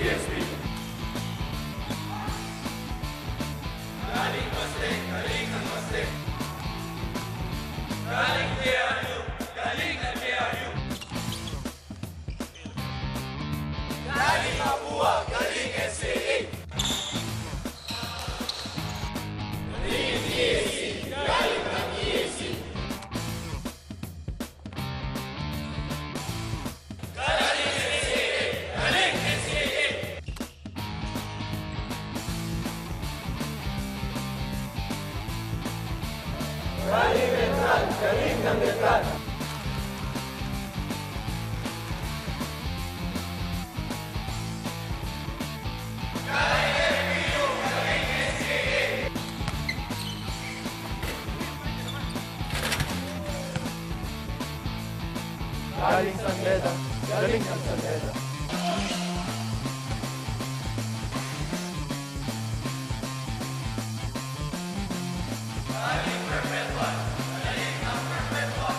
CSB. Galing Pastek, galing ang Pastek. Galing JRU, galing ang JRU. Galing Mapúa, galing NCAA. Galing ESC, galing ng ESC. Galing NCAA, galing NCAA. Galing Metral, galing ng Metral. Galing San Beda, galing ng San Beda. Galing Perpetual, galing ng Perpetual.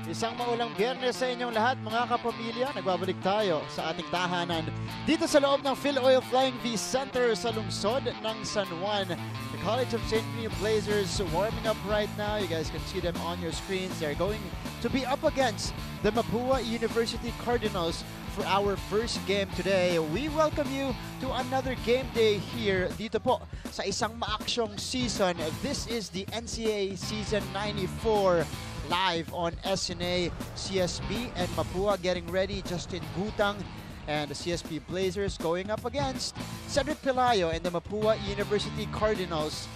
Isang maulang Biyernes sa inyong lahat mga kapamilya. Nagbabalik tayo sa ating tahanan dito sa loob ng Phil Oil Flying V Center sa lungsod ng San Juan. The College of St. Benilde Blazers warming up right now. You guys can see them on your screens. They're going to be up against the Mapúa University Cardinals for our first game today. We welcome you to another game day here dito po sa isang maaksyong season. This is the NCAA Season 94 live on SNA, CSB, and Mapúa getting ready. Justin Gutang and the CSB Blazers going up against Cedric Pelayo and the Mapúa University Cardinals.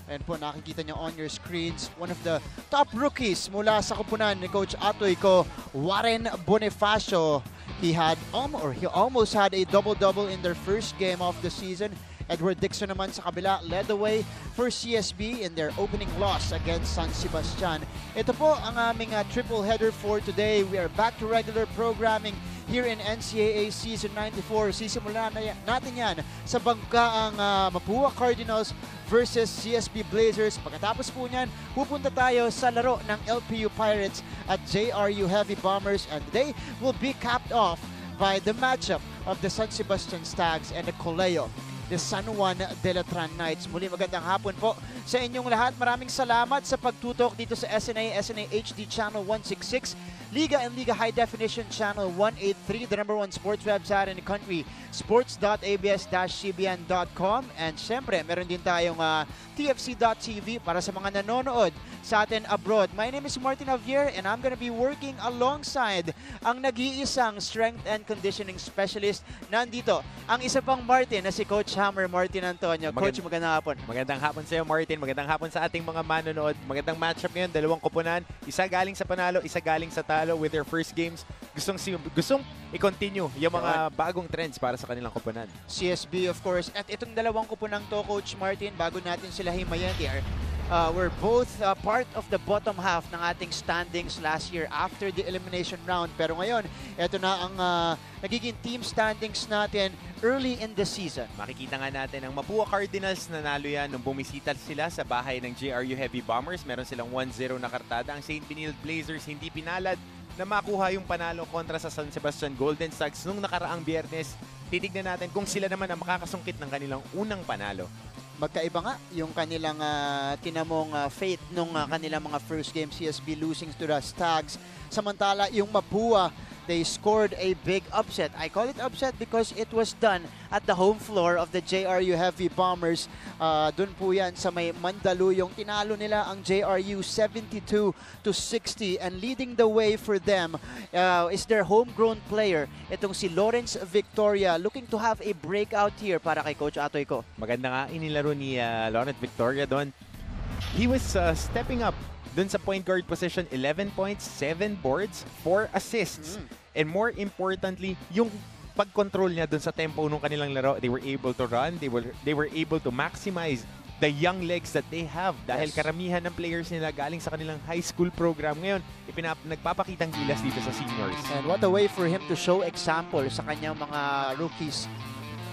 And po nakikita nyo on your screens, one of the top rookies mula sa kupunan ni Coach Atoy ko, Warren Bonifacio. He almost had a double-double in their first game of the season. Edward Dixon naman sa kabila led the way for CSB in their opening loss against San Sebastian. Ito po ang aming triple header for today. We are back to regular programming here in NCAA Season 94. Sisimulan natin yan sa bangkaang Mapúa Cardinals versus CSB Blazers. Pagkatapos po niyan, pupunta tayo sa laro ng LPU Pirates at JRU Heavy Bombers, and they will be capped off by the matchup of the San Sebastian Stags and the Coleo, the San Juan de Letran Knights. Muli magandang hapon po sa inyong lahat. Maraming salamat sa pagtutok dito sa SNA HD Channel 166, Liga and Liga High Definition Channel 183, the #1 sports website in the country, sports.abs-cbn.com. And syempre, meron din tayong tfc.tv para sa mga nanonood sa atin abroad. My name is Martin Javier and I'm gonna be working alongside ang nag-iisang strength and conditioning specialist. Nandito ang isa pang Martin na si Coach Hammer, Martin Antonio. Coach, magandang hapon. Magandang hapon sa iyo, Martin. Magandang hapon sa ating mga manonood. Magandang matchup ngayon, dalawang koponan. Isa galing sa panalo, isa galing sa talo with their first games. Gustong i-continue yung mga bagong trends para sa kanilang koponan. CSB, of course. At itong dalawang koponang to, Coach Martin, bago natin sila himayan, we're both part of the bottom half ng ating standings last year after the elimination round. Pero ngayon, ito na ang nagiging team standings natin early in the season. Makikita nga natin ang Mapúa Cardinals, nanalo yan nung bumisita sila sa bahay ng JRU Heavy Bombers. Meron silang 1-0 na kartada. Ang St. Benilde Blazers hindi pinalad na makuha yung panalo kontra sa San Sebastian Golden Stags nung nakaraang Biyernes. Titignan natin kung sila naman ang makakasungkit ng kanilang unang panalo. Magkaiba nga yung kanilang tinamong fate nung kanilang mga first game, CSB losing to the Stags. Samantala, yung Mapúa, they scored a big upset. I call it upset because it was done at the home floor of the JRU Heavy Bombers. Doon po yan sa may Mandaluyong. Tinalo nila ang JRU 72-60, and leading the way for them is their homegrown player. Itong si Lawrence Victoria, looking to have a breakout here para kay Coach Atoy ko. Maganda nga inilaro ni Lawrence Victoria doon. He was stepping up dun sa point guard position, 11 points, 7 boards, 4 assists. And more importantly, yung pag-control niya dun sa tempo nung kanilang laro. They were able to run, they were able to maximize the young legs that they have. Dahil karamihan ng players nila galing sa kanilang high school program. Ngayon, nagpapakitang gilas dito sa seniors. And what a way for him to show example sa kanyang mga rookies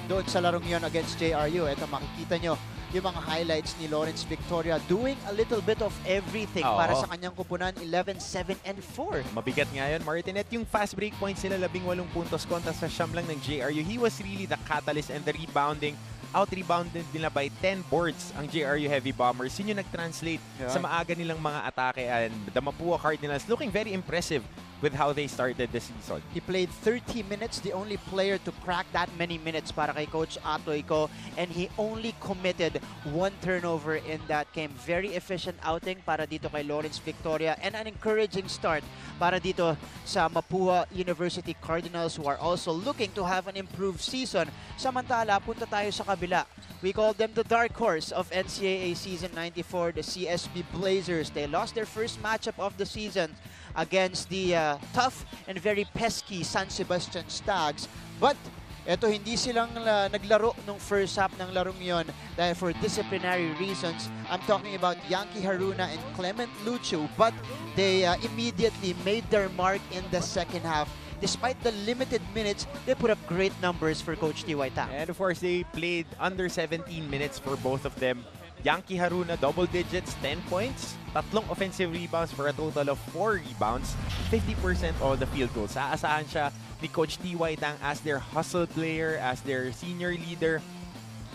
doon sa larong yon against JRU. Ito makikita nyo yung mga highlights ni Lawrence Victoria doing a little bit of everything para sa kanyang kupunan, 11, 7, and 4. Mabigat nga yun, Martin. At yung fast break points nila, 18 puntos kontra sa siyam lang ng JRU. He was really the catalyst and the rebounding. Out-rebounded nila by 10 boards ang JRU Heavy Bombers. Yun yung nag-translate sa maaga nilang mga atake. And the Mapúa Cardinals looking very impressive with how they started the season. He played 30 minutes, the only player to crack that many minutes para kay Coach Atoy ko, and he only committed 1 turnover in that game. Very efficient outing para dito kay Lawrence Victoria, and an encouraging start para dito sa Mapúa University Cardinals, who are also looking to have an improved season. Samantala, punta tayo sa kabila. We call them the dark horse of NCAA Season 94, the CSB Blazers. They lost their first matchup of the season against the tough and very pesky San Sebastian Stags. But eto, hindi silang naglaro nung first half ng larong yon dahil for disciplinary reasons. I'm talking about Yankee Haruna and Clement Lucho, but they immediately made their mark in the second half. Despite the limited minutes, they put up great numbers for Coach T.Y. Tang. And of course, they played under 17 minutes for both of them. Yankee Haruna, double digits, 10 points, 3 offensive rebounds for a total of 4 rebounds, 50% of the field goals. Aasahan siya ni Coach T.Y. Tang as their hustle player, as their senior leader.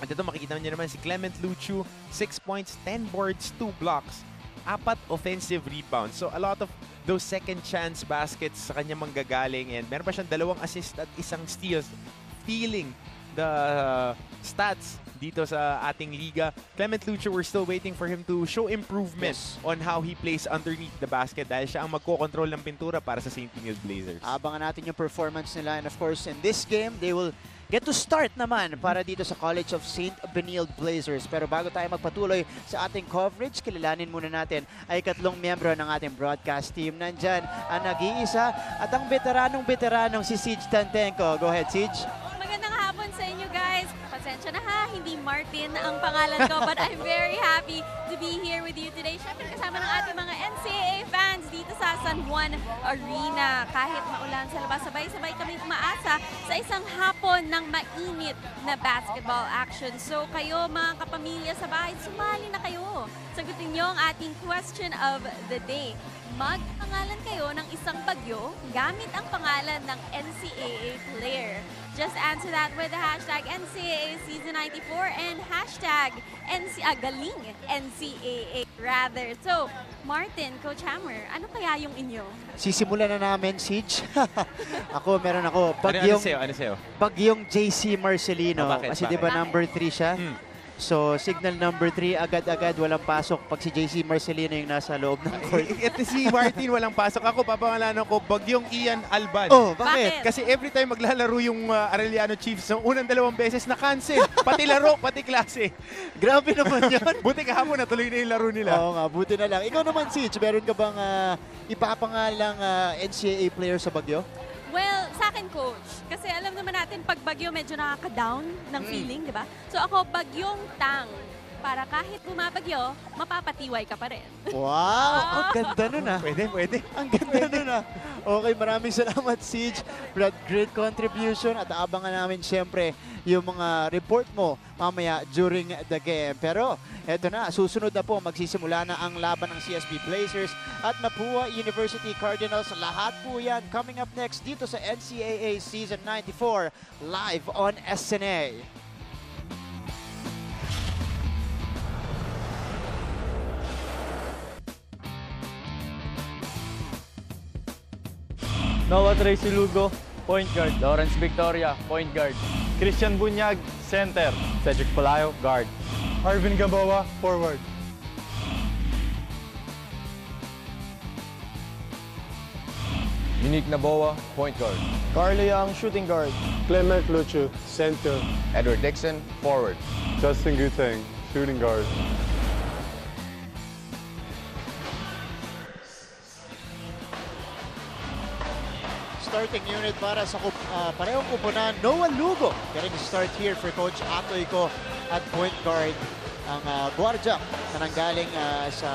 At ito, makikita niyo naman si Clement Luchu, 6 points, 10 boards, 2 blocks, 4 offensive rebounds. So a lot of those second chance baskets sa kanya manggagaling, and meron pa siyang 2 assists at 1 steals, feeling the stats dito sa ating liga. Clement Lucho, we're still waiting for him to show improvement on how he plays underneath the basket dahil siya ang magkocontrol ng pintura para sa St. Benilde Blazers. Abangan natin yung performance nila, and of course in this game they will get to start naman para dito sa College of St. Benilde Blazers. Pero bago tayo magpatuloy sa ating coverage, kilalanin muna natin ay 3 miyembro ng ating broadcast team. Nandyan ang nag-iisa at ang veteranong si Siege Tantenko. Go ahead, Siege. Magandang hapon sa inyo, guys. Pasensya na ha, hindi Martin ang pangalan ko, but I'm very happy to be here with you today. Siyempre kasama ng ating mga NCAA fans dito sa San Juan Arena. Kahit maulan sa labas, sabay-sabay kami umaasa sa isang hapon ng mainit na basketball action. So kayo mga kapamilya sa bahay, sumali na kayo. Sagutin niyo ang ating question of the day. Magpangalan kayo ng isang bagyo gamit ang pangalan ng NCAA player. Just answer that with the hashtag NCAA Season 94 and hashtag galing NCAA rather. So, Martin, Coach Hammer, ano kaya yung inyo? Sisimulan na namin, Siege. meron ako. Ano sa'yo? Bagyong JC Marcelino. Kasi di ba number 3 siya? So, signal number 3, agad-agad walang pasok pag si JC Marcelino yung nasa loob ng court. At si Martin walang pasok. Ako, papangalanan ko, Bagyong Ian Alban. Oh, bakit? Kasi every time maglalaro yung Arellano Chiefs, so unang 2 beses na-cancel. Pati laro, pati klase. Grabe naman yun. Buti kahapon natuloy na yung laro nila. Oo nga, buti na lang. Ikaw naman, Siege, meron ka bang ipapangalang NCAA player sa Bagyo? Well, sa akin, Coach, kasi alam naman natin pag bagyo medyo nakaka-down ng feeling, di ba? So ako, Bagyong Tang. Para kahit bumabagyo, mapapatiway ka pa rin. Wow! Ang ganda nun ah. Pwede. Ang ganda nun ah. Okay, maraming salamat, Siege. Brad, great contribution. At abangan namin siyempre yung mga report mo mamaya during the game. Pero eto na, susunod na po, magsisimula na ang laban ng CSB Blazers at Mapúa University Cardinals. Lahat po yan coming up next dito sa NCAA Season 94 live on SNA. Noah Tracy Lugo, point guard. Lawrence Victoria, point guard. Christian Bunyag, center. Cedric Palayo, guard. Arvin Gabawa, forward. Unique Naboa, point guard. Carlo Young, shooting guard. Clement Luchu, center. Edward Dixon, forward. Justin Guteng, shooting guard. Starting unit para sa parehong kupunan, Noah Lugo getting start here for Coach Atoy ko at point guard ang gwardiya na nanggaling sa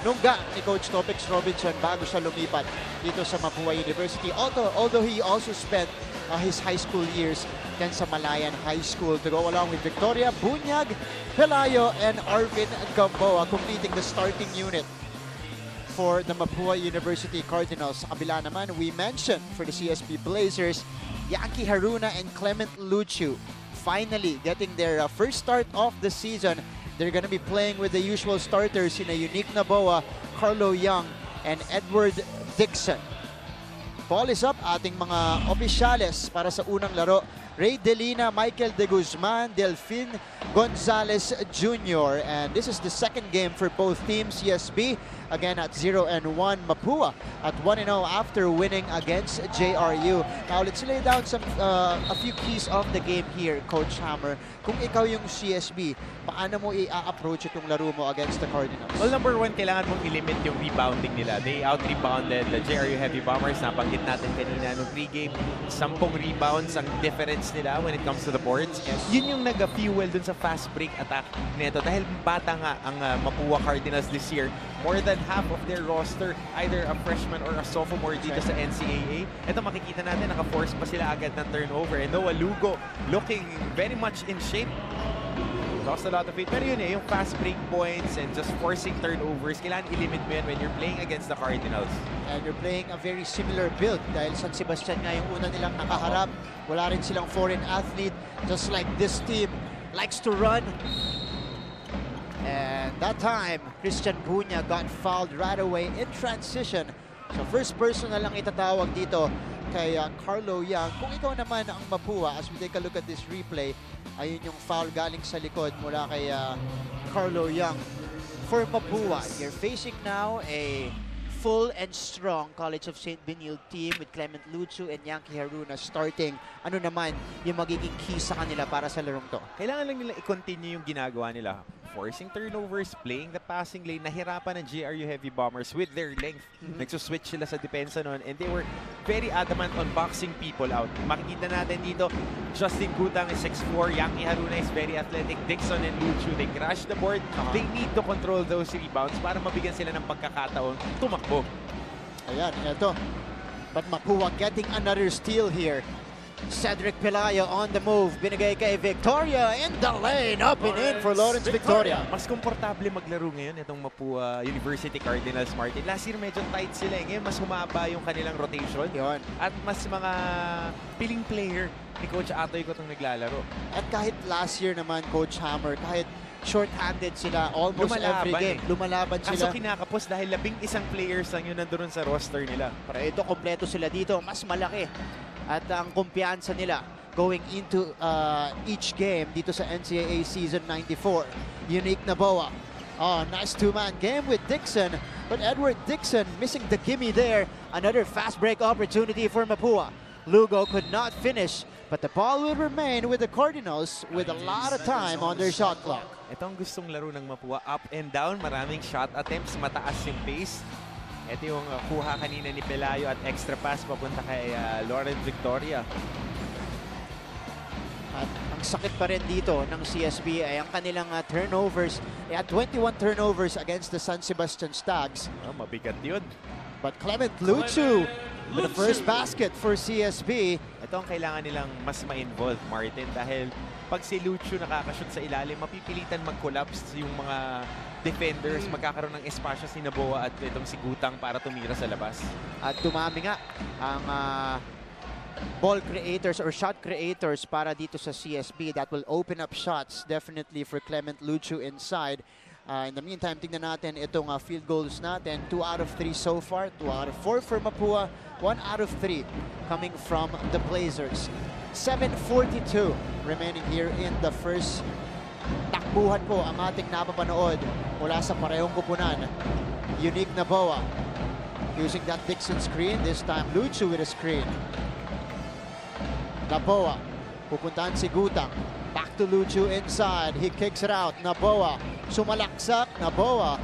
nungga ni Coach Topex Robinson bago siya lumipat dito sa Mapúa University. Although he also spent his high school years then sa Malayan High School to go along with Victoria, Bunyag, Pelayo, and Arvin Gamboa completing the starting unit for the Mapúa University Cardinals. Sa kabila naman, we mentioned for the CSB Blazers, Yankee Haruna and Clement Luchu finally getting their first start of the season. They're going to be playing with the usual starters in a Unique Naboa, Carlo Young, and Edward Dixon. Ball is up, ating mga opisyales para sa unang laro. Ray Delina, Michael De Guzman, Delfin Gonzalez Jr. And this is the second game for both teams. CSB again at 0-1. Mapúa at 1-0 after winning against JRU. Now let's lay down a few keys of the game here, Coach Hammer. Kung ikaw yung CSB, paano mo i-approach itong laro mo against the Cardinals? Well, number one, kailangan mong i-limit yung rebounding nila. They out-rebounded the JRU Heavy Bombers. Nabanggit natin kanina nung pre-game. 10 rebounds ang difference nila when it comes to the boards. Yun yung nag-fuel dun sa fast break attack nito. Dahil bata nga ang Mapúa Cardinals this year. More than half of their roster, either a freshman or a sophomore dito sa NCAA. Ito makikita natin, naka-force pa sila agad ng turnover. And Noah Lugo looking very much in shape. Lost a lot of it. Pero yun yung fast break points and just forcing turnovers, kailangan i-limit mo yan when you're playing against the Cardinals. And you're playing a very similar build dahil San Sebastian nga yung una nilang nakaharap. Wala rin silang foreign athlete, just like this team likes to run. And that time, Christian Bunya got fouled right away in transition. So first person na lang itatawag dito kay Carlo Young. Kung ikaw naman ang Mapúa, as we take a look at this replay, ayun yung foul galing sa likod mula kay Carlo Young. For Mapúa, you're facing now a full and strong College of St. Benilde team with Clement Luchu and Yankee Haruna starting. Ano naman yung magiging key sa kanila para sa larong to? Kailangan lang nila i-continue yung ginagawa nila. Forcing turnovers, playing the passing lane. Nahirapan ng JRU Heavy Bombers with their length. Nagsuswitch sila sa depensa nun and they were very adamant on boxing people out. Makikita natin dito, Justin Gutang is 6'4", Yankee Haruna is very athletic, Dixon and Luchu, they crash the board. They need to control those rebounds para mabigyan sila ng pagkakataon tumakbo. Ayan, ito. But Mapúa getting another steal here. Cedric Pelayo on the move. Binigay kay Victoria in the lane. Up and in for Lawrence Victoria. Mas komportable maglaro ngayon itong Mapúa University Cardinals, Martin. Last year medyo tight sila. Ngayon mas humaba yung kanilang rotation. Yun. At mas mga piling player ni Coach Atoy ko itong naglalaro. At kahit last year naman, Coach Hammer, kahit short-handed sila almost every game. Lumalaban sila. Kaso kinakapos dahil 11 players lang yun nandun sa roster nila. Pero ito, kompleto sila dito. Mas malaki. At ang kumpiyansa nila going into each game dito sa NCAA Season 94. Unique Naboa. Oh, nice two-man game with Dixon. But Edward Dixon missing the gimme there. Another fast break opportunity for Mapúa. Lugo could not finish, but the ball will remain with the Cardinals with a lot of time on their shot clock. Ito ang gustong laro ng Mapúa. Up and down, maraming shot attempts, mataas yung pace. Ito yung kuha kanina ni Pelayo at extra pass papunta kay Lawrence Victoria. At ang sakit pa rin dito ng CSB ay ang kanilang turnovers. At 21 turnovers against the San Sebastian Stags. Oh, mabigat yun. But Clement Luchu with the first basket for CSB. Ito ang kailangan nilang mas ma-involve, Martin, dahil pag si Luchu nakakashoot sa ilalim, mapipilitan mag-collapse yung mga defenders, magkakaroon ng espasyo si Naboa at itong si Gutang para tumira sa labas. At dumami nga ang ball creators or shot creators para dito sa CSB. That will open up shots definitely for Clement Luchu inside. In the meantime, tingnan natin itong field goals natin. 2 out of 3 so far. 2 out of 4 for Mapúa. 1 out of 3 coming from the Blazers. 7:42 remaining here in the first. Takbuhan po ang ating napapanood mula sa parehong kupunan. Unique Naboa using that Dixon screen. This time Luchu with a screen. Naboa, pupuntahan si Gutang. Back to Luchu inside. He kicks it out. Naboa, sumalaksak. Naboa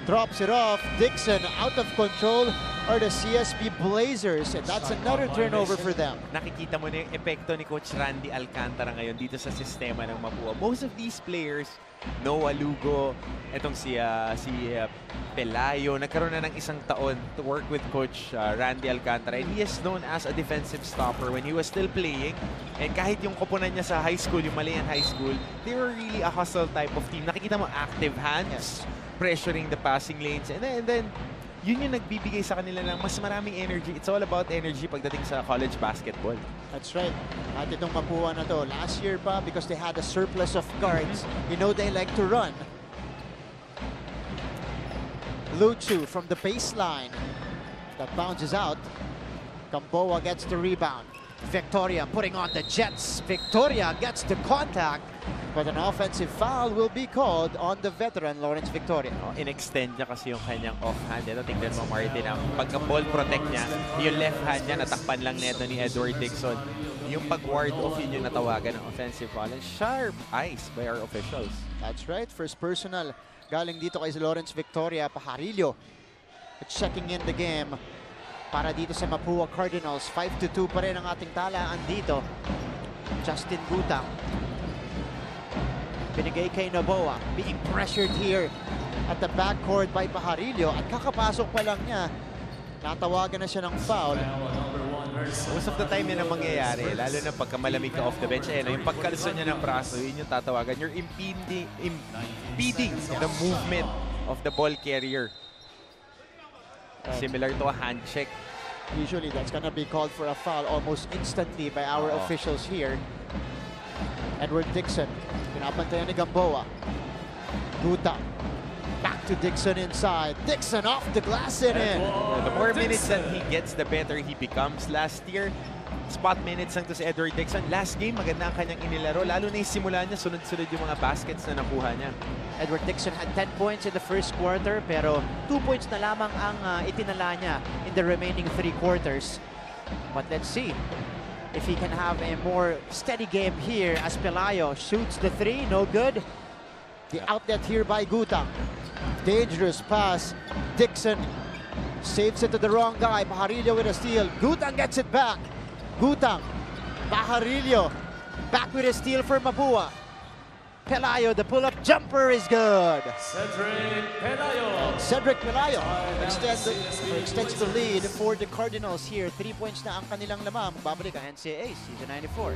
drops it off. Dixon out of control. are the CSB Blazers, and that's another turnover for them. Nakikita mo na yung epekto ni Coach Randy Alcantara ngayon dito sa sistema ng Mapúa. Most of these players, Noah Lugo, etong si Pelayo, nagkaroon na ng isang taon to work with Coach Randy Alcantara. And he is known as a defensive stopper when he was still playing. And kahit yung koponan niya sa high school, yung Malayan High School, they were really a hustle type of team. Nakikita mo active hands, pressuring the passing lanes, and then yun yung nagbibigay sa kanila ng mas maraming energy. It's all about energy pagdating sa college basketball. That's right. At itong Mapúa na to, last year pa, because they had a surplus of guards, you know they like to run. Luchu from the baseline. That bounces out. Gamboa gets the rebound. Victoria putting on the Jets. Victoria gets the contact, but an offensive foul will be called on the veteran Lawrence Victoria. In-extend niya kasi yung kanyang offhand. Ito, tingnan mo Martin, ang pagka-ball protect niya, yung left hand niya, natakpan lang neto ni Edward Dixon. Yung pag-ward off, yun yung natawagan ng offensive foul. And sharp eyes by our officials. That's right. First personal galing dito kay Lawrence Victoria. Pajarillo checking in the game para dito sa Mapúa Cardinals. 5-2 pa rin ang ating talaan dito. Justin Gutang. Binigay kay Noboa. Being pressured here at the backcourt by Pajarillo. At kakapasok pa lang niya, natawagan na siya ng foul. Most of the time yun ang mangyayari, lalo na pagka malamig ka off the bench. Ayan, yung pagkalso niya ng braso, yun yung tatawagan. You're impeding the movement of the ball carrier. Similar to a hand check. Usually that's gonna be called for a foul almost instantly by our officials here. Edward Dixon, pinapantayan ni Gamboa. Guta, back to Dixon inside. Dixon off the glass and in. The more minutes that he gets, the better he becomes. Last year, spot minutes lang to si Edward Dixon. Last game, maganda ang kanyang inilaro. Lalo na yung simula niya, sunod-sunod yung mga baskets na nakuha niya. Edward Dixon had 10 points in the first quarter, pero 2 points na lamang ang itinala niya in the remaining 3 quarters. But let's see if he can have a more steady game here as Pelayo shoots the 3, no good. The outlet here by Gutang. Dangerous pass. Dixon saves it to the wrong guy. Pajarillo with a steal. Gutang gets it back. Gutang. Pajarillo. Back with a steal for Mapúa. Pelayo, the pull-up jumper is good. Cedric Pelayo extends the lead for the Cardinals here. 3 points na ang kanilang lamang. Babalik ang NCAA Season 94.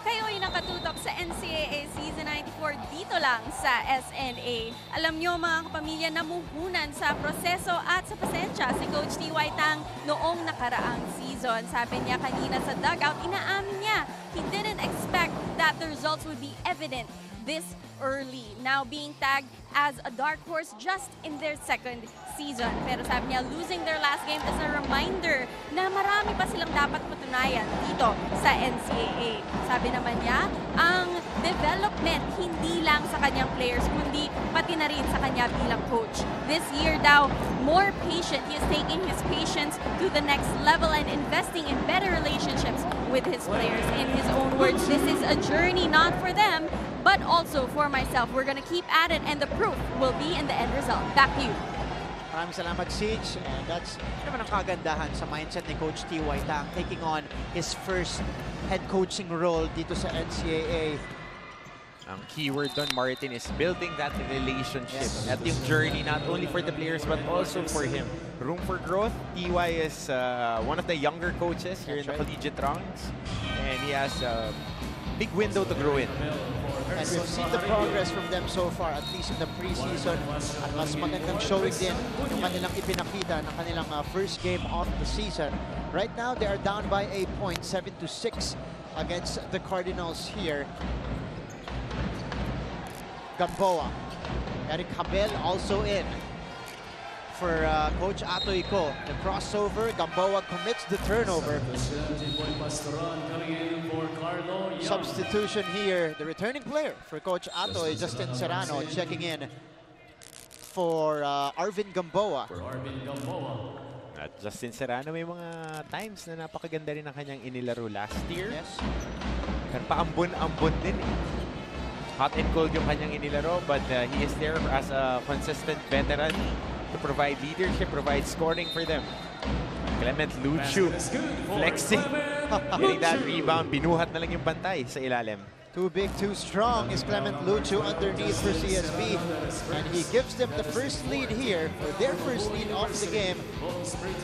Kayo ay nakatutok sa NCAA Season 94 dito lang sa SNA. Alam nyo mga kapamilya, namuhunan sa proseso at sa pasensya si Coach T.Y. Tang noong nakaraang season. Sabi niya kanina sa dugout, inaamin niya, he didn't expect that the results would be evident this early. Now being tagged as a dark horse just in their second season. Pero sabi niya, losing their last game is a reminder na marami pa silang dapat patunayan dito sa NCAA. Sabi naman niya, ang development hindi lang sa kanyang players, kundi pati na rin sa kanya bilang coach. This year daw, more patient. He is taking his patience to the next level and investing in better relationships with his players. In his own words, this is a journey not for them, but also for myself. We're gonna keep at it and the proof will be in the end result. Back to you. Maraming salamat, Siege. And that's naman ang kagandahan sa mindset ni Coach T.Y. Tang, taking on his first head coaching role dito sa NCAA. Ang keyword doon, Martin, is building that relationship. At yung journey, not only for the players, but also for him. Room for growth. T.Y. is one of the younger coaches here in the collegiate ranks. And he has a big window to grow in. And we've seen the progress from them so far, at least in the preseason. At mas magandang showing din yung kanilang ipinakita ng kanilang first game of the season. Right now, they are down by 8 points, 7-6 against the Cardinals here. Gamboa. Eric Habel also in for Coach Atoy Ko. The crossover, Gamboa commits the turnover. Substitution here, the returning player for Coach Atoy, Justin Serrano, checking in for Arvin Gamboa. At Justin Serrano, may mga times na napakaganda rin ang kanyang inilaro last year. Yes. Pero paambon-ambon din eh. hot and cold yung kanyang inilaro, but he is there as a consistent veteran to provide leadership, provide scoring for them. Clement Luchu flexing, getting that rebound, binuhat na lang yung bantay sa ilalim. Too big, too strong is Clement Luchu underneath for CSB. And he gives them the first lead here, or their first lead of the game.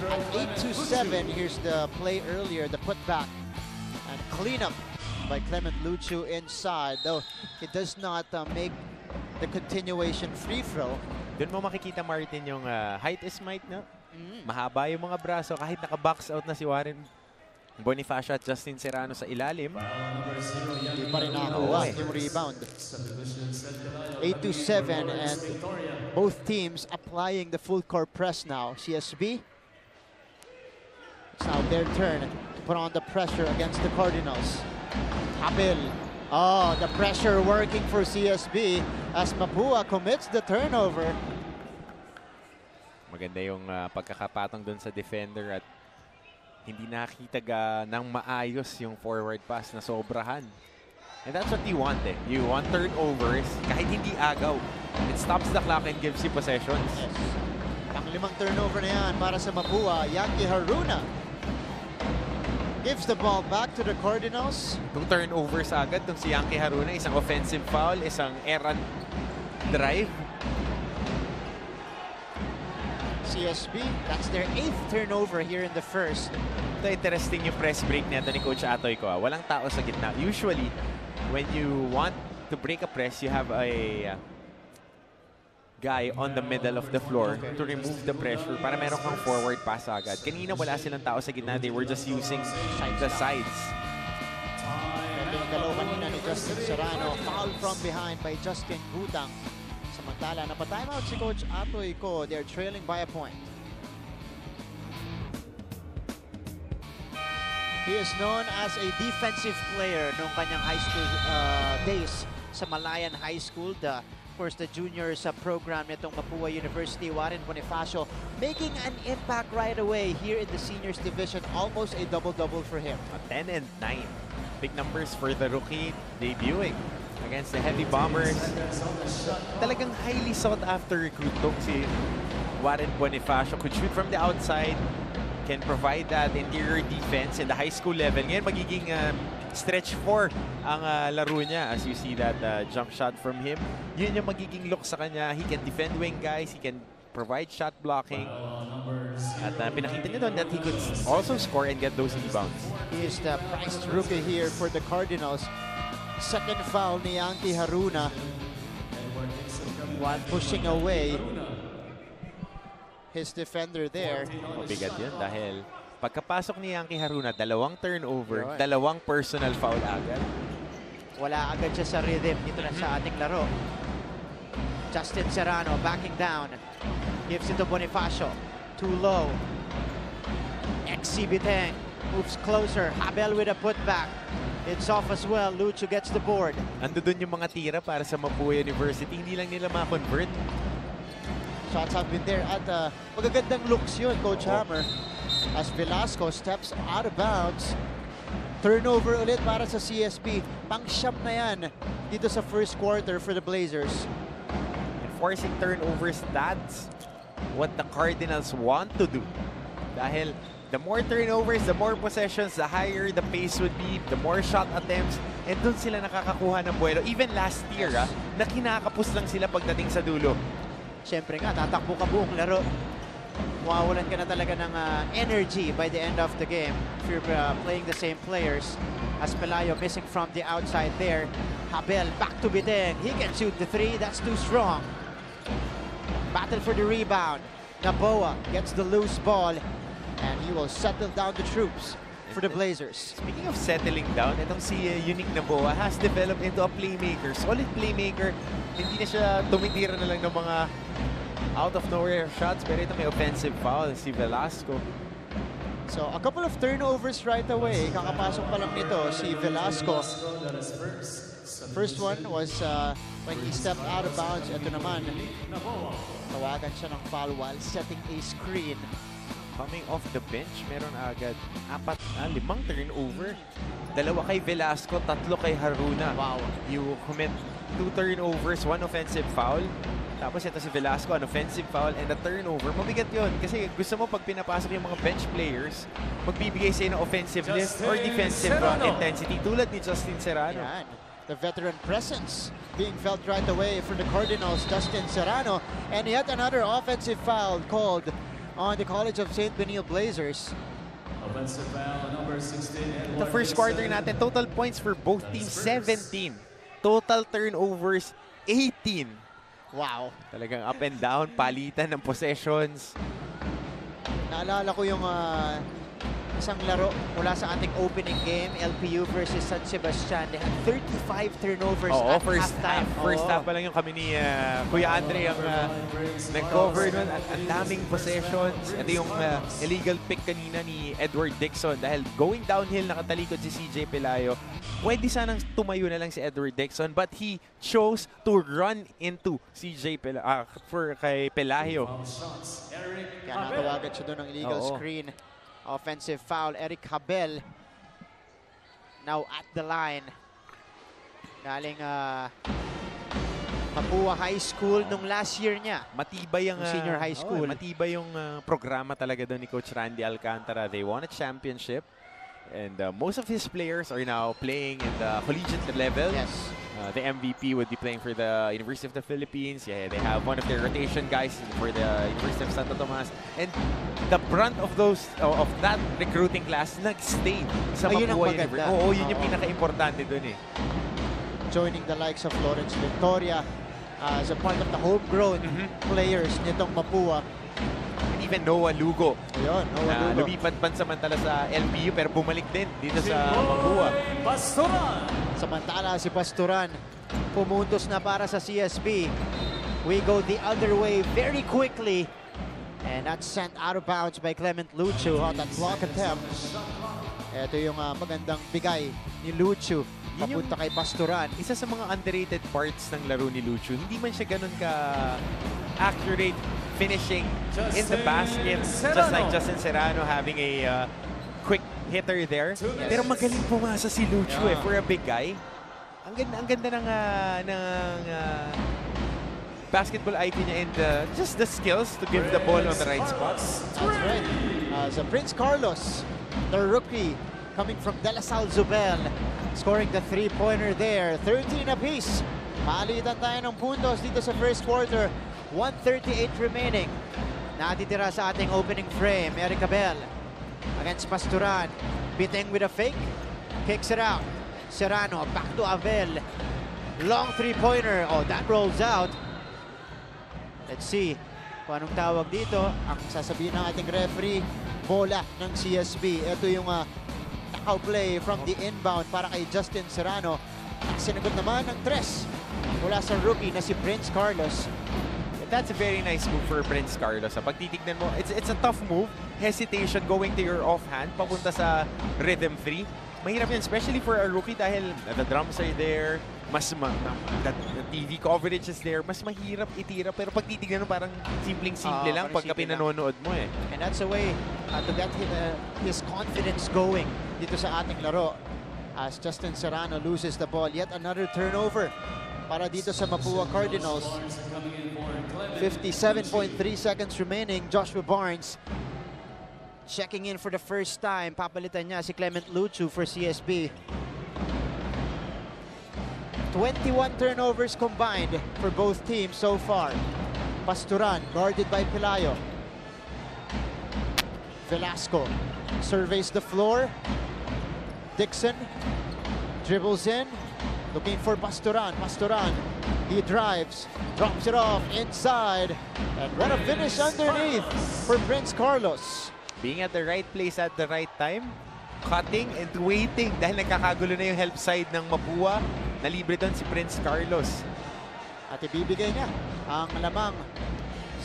At 8-7, here's the play earlier, the putback. And cleanup by Clement Luchu inside, though it does not make the continuation free throw. Doon mo makikita, Martin, yung height is might, no? Mahaba yung mga braso, kahit naka-box out na si Warren Bonifacio at Justin Serrano sa ilalim. Hindi pa rin nakakuha yung rebound. 8-7, and both teams applying the full court press now. CSB, it's now their turn to put on the pressure against the Cardinals. Habil. Oh, the pressure working for CSB as Mapúa commits the turnover. Maganda yung pagkakapatong doon sa defender at hindi nakita ng maayos yung forward pass na sobrahan. And that's what you want eh. You want turnovers kahit hindi agaw. It stops the clock and gives you possessions. Yes. Ang 5 turnover na yan para sa Mapúa. Yankee Haruna gives the ball back to the Cardinals. 2 turnovers agad tong si Yankee Haruna. Isang offensive foul, isang errant drive. CSB, that's their 8th turnover here in the first. Ito interesting yung press break nito ni Coach Atoy ko. Walang tao sa gitna. Usually, when you want to break a press, you have a guy on the middle of the floor to remove the pressure para meron kang forward pass agad. Kanina wala silang tao sa gitna. They were just using the sides. Ito yung dalaw kanina ni Justin Serrano. Foul from behind by Justin Butang. Samantala, napatimeout si Coach Atoy ko. They're trailing by a point. He is known as a defensive player noong kanyang high school days sa Malayan High School. Of course, the juniors program nitong Mapúa University. Warren Bonifacio making an impact right away here in the seniors division. Almost a double-double for him. 10 and 9. Big numbers for the rookie debuting against the Heavy Bombers. Talagang highly sought-after recruit tong si Warren Bonifacio. Could shoot from the outside, can provide that interior defense in the high school level. Ngayon magiging stretch 4 ang laro niya. As you see that jump shot from him, yun yung magiging look sa kanya. He can defend wing guys, he can provide shot blocking. At pinakita niya doon that he could also score and get those rebounds. He is the priced rookie here for the Cardinals. Second foul ni Yankee Haruna while pushing away his defender there. Mabigat yun dahil pagkapasok ni Yankee Haruna, 2 turnover, 2 personal foul agad. Wala agad siya sa rhythm dito na sa ating laro. Justin Serrano backing down. Gives it to Bonifacio. Too low. Exhibiteng moves closer. Habel with a putback. It's off as well. Luchu gets the board. Ando dun yung mga tira para sa Mapúa University. Hindi lang nila ma-convert. Shots have been there at magagandang looks yun, Coach Hammer. As Velasco steps out of bounds. Turnover ulit para sa CSB. Pang-siyam na yan dito sa first quarter for the Blazers. Enforcing turnovers, that's what the Cardinals want to do. Dahil the more turnovers, the more possessions, the higher the pace would be, the more shot attempts, and doon sila nakakakuha ng buwelo. Even last year, na kinakapos lang sila pagdating sa dulo. Siyempre nga, tatakbo ka buong laro. Mawawalan ka na talaga ng energy by the end of the game if you're playing the same players. As Pelayo missing from the outside there. Habel back to Biteng. He can shoot the 3. That's too strong. Battle for the rebound. Naboa gets the loose ball. And he will settle down the troops for the Blazers. Speaking of settling down, itong si Unique Naboa has developed into a playmaker. Solid playmaker. Hindi na siya tumitira na lang ng mga out of nowhere shots. Pero ito may offensive foul, si Velasco. So a couple of turnovers right away. Kakapasok pa lang nito si Velasco. First one was when he stepped out of bounds. Ito naman, tawagan siya ng foul while setting a screen. Coming off the bench, meron agad 5 turnover. 2 kay Velasco, 3 kay Haruna. Wow. You commit 2 turnovers, 1 offensive foul. Tapos ito si Velasco, an offensive foul and a turnover. Mabigat yun kasi gusto mo pag pinapasok yung mga bench players, magbibigay sa'yo ng offensive lift or defensive intensity tulad ni Justin Serrano. Yan. The veteran presence being felt right away from the Cardinals, Justin Serrano. And yet another offensive foul called on the College of St. Benilde Blazers. Offensive foul, number 16. The first quarter natin, total points for both teams, 17. Total turnovers, 18. Wow. Talagang up and down, palitan ng possessions. Naalala ko yung isang laro mula sa ating opening game, LPU versus San Sebastian. They had 35 turnovers at halftime. First half pa lang yung kami ni Kuya Andre ang nag-cover nun. Ang daming possessions. Ito yung illegal pick kanina ni Edward Dixon dahil going downhill nakatalikod si CJ Pelayo. Pwede sanang tumayo na lang si Edward Dixon but he chose to run into CJ kay Pelayo. Kaya natawagan siya doon ng illegal screen. Offensive foul, Eric Habel now at the line. Galing Mapúa High School nung last year niya. Matibay ang senior high school. Matibay yung programa talaga doon ni Coach Randy Alcantara. They won a championship and most of his players are now playing in the collegiate level. Yes. The MVP would be playing for the University of the Philippines. Yeah, they have one of their rotation guys for the University of Santo Tomas. And the brunt of that recruiting class nag-stay sa Mapúa University. Oo, yun yung pinaka-importante dun eh. Joining the likes of Lawrence Victoria as a part of the homegrown players nitong Mapúa. And even Noah Lugo. Ayun, Noah Lugo. Lumipat pansamantala sa LPU pero bumalik din dito sa Mapúa. Samantala si Pastoran pumuntos na para sa CSB. We go the other way very quickly. And that's sent out of bounds by Clement Lucio on that block attempt. Ito yung magandang bigay ni Lucio papunta kay Pastoran. Isa sa mga underrated parts ng laro ni Lucio, hindi man siya ganun ka-accurate finishing in the basket, just like Justin Serrano having a quick hitter there. Pero magaling pumasa si Lucio for a big guy. Ang ganda ng basketball IQ niya and just the skills to give the ball on the right spots. That's right. So Prince Carlos, the rookie coming from De La Salle Zubel, scoring the three-pointer there. 13 apiece. Palitan tayo ng puntos dito sa first quarter. 1:38 remaining. Natitira sa ating opening frame. Eric Abel against Pastoran. Biting with a fake. Kicks it out. Serrano back to Abel. Long three-pointer. Oh, that rolls out. Let's see kung anong tawag dito. Ang sasabihin ng ating referee, bola ng CSB. Ito yung takaw play from the inbound para kay Justin Serrano. Sinagot naman ng tres mula sa rookie na si Prince Carlos. That's a very nice move for Prince Carlos. Pag titignan mo, it's a tough move. Hesitation going to your offhand, papunta sa rhythm 3. Mahirap yan, especially for a rookie dahil the drums are there, the TV coverage is there, mas mahirap itira. Pero pag titignan mo, parang simpleng-simple lang pagka pinanonood mo eh. And that's a way to get his confidence going dito sa ating laro. As Justin Serrano loses the ball, yet another turnover para dito sa Mapúa Cardinals. 57.3 seconds remaining. Joshua Barnes checking in for the first time. Papalitan niya si Clement Lucio for CSB. 21 turnovers combined for both teams so far. Pastoran guarded by Pelayo. Velasco surveys the floor. Dixon dribbles in. Looking for Pastoran. Pastoran, he drives, drops it off inside. And what a finish underneath for Prince Carlos. Being at the right place at the right time, cutting and waiting dahil nagkakagulo na yung help side ng Mapúa. Nalibre doon si Prince Carlos. At ibibigay niya ang lamang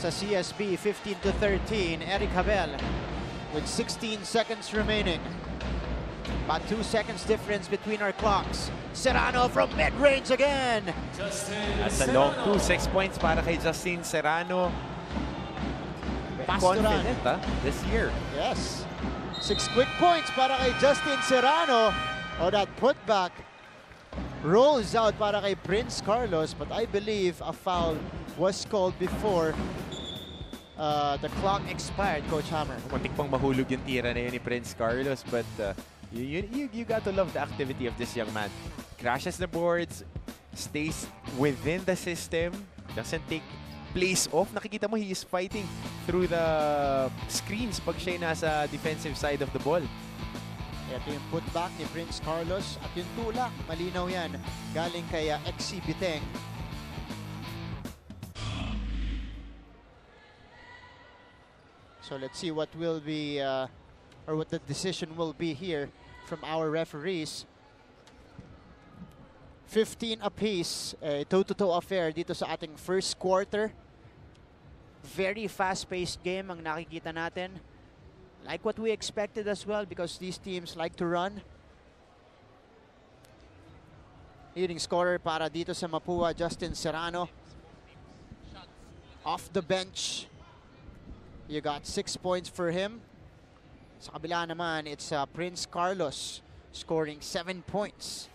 sa CSB, 15-13. Eric Habel with 16 seconds remaining. About 2 seconds difference between our clocks. Serrano from mid-range again. That's a long 6 points para kay Justin Serrano. Fast to run. confident this year. Yes. 6 quick points para kay Justin Serrano. Oh, that putback rolls out para kay Prince Carlos, but I believe a foul was called before the clock expired, Coach Hammer. Muntik pang mahulog yung tira na yun ni Prince Carlos, but you got to love the activity of this young man. Crashes the boards, stays within the system, doesn't take place off. Nakikita mo, he is fighting through the screens pag siya nasa defensive side of the ball. Ito yung putback ni Prince Carlos at yung tulak, malinaw yan, galing kay XC Biteng. So let's see what will be, or what the decision will be here from our referees. 15 apiece, toe-to-toe affair dito sa ating first quarter. Very fast-paced game ang nakikita natin. Like what we expected as well because these teams like to run. Leading scorer para dito sa Mapúa, Justin Serrano. Off the bench, you got 6 points for him. Sa kabila naman, it's Prince Carlos scoring 7 points.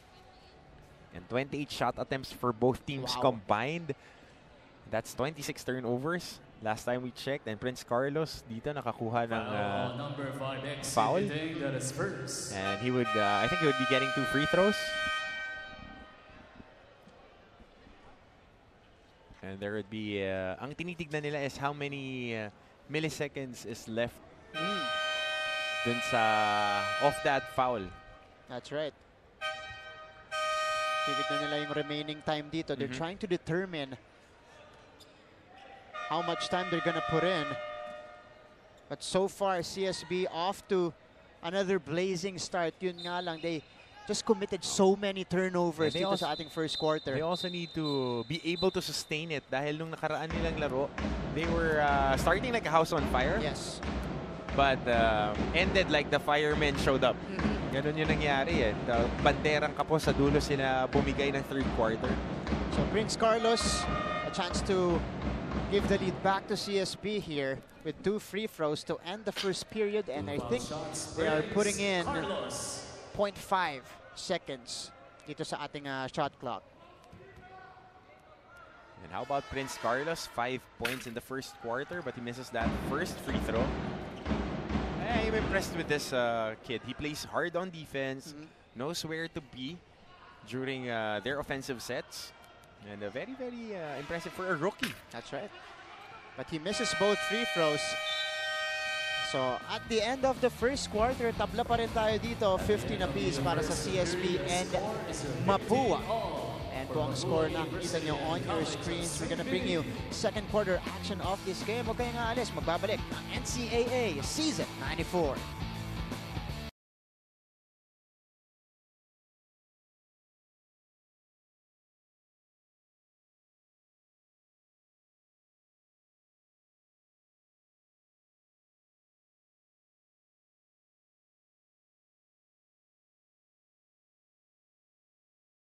And 28 shot attempts for both teams combined. That's 26 turnovers. Last time we checked. And Prince Carlos dito nakakuha ng foul. And he would, I think he would be getting 2 free throws. And there would be, ang tinitignan nila is how many milliseconds is left dun sa off that foul. That's right. Titignan nila yung remaining time dito. They're trying to determine how much time they're gonna put in. But so far, CSB off to another blazing start. Yun nga lang, they just committed so many turnovers dito sa ating first quarter. They also need to be able to sustain it dahil nung nakaraan nilang laro, they were starting like a house on fire. Yes. But ended like the firemen showed up. Ganun yung nangyari eh. Banderang kapos sa dulo sila bumigay ng third quarter. So Prince Carlos, a chance to give the lead back to CSB here with 2 free throws to end the first period, and I think they are putting in 0.5 seconds dito sa ating shot clock. And how about Prince Carlos? 5 points in the first quarter, but he misses that first free throw. I'm impressed with this kid. He plays hard on defense, knows where to be during their offensive sets. And very, very impressive for a rookie. That's right. But he misses both free throws. So at the end of the first quarter, tabla pa rin tayo dito. 15 apiece para sa CSB and Mapúa. And kung ang score na kita nyo on your screens, we're gonna bring you second quarter action of this game. Huwag kayong aalis, magbabalik ang NCAA Season 94.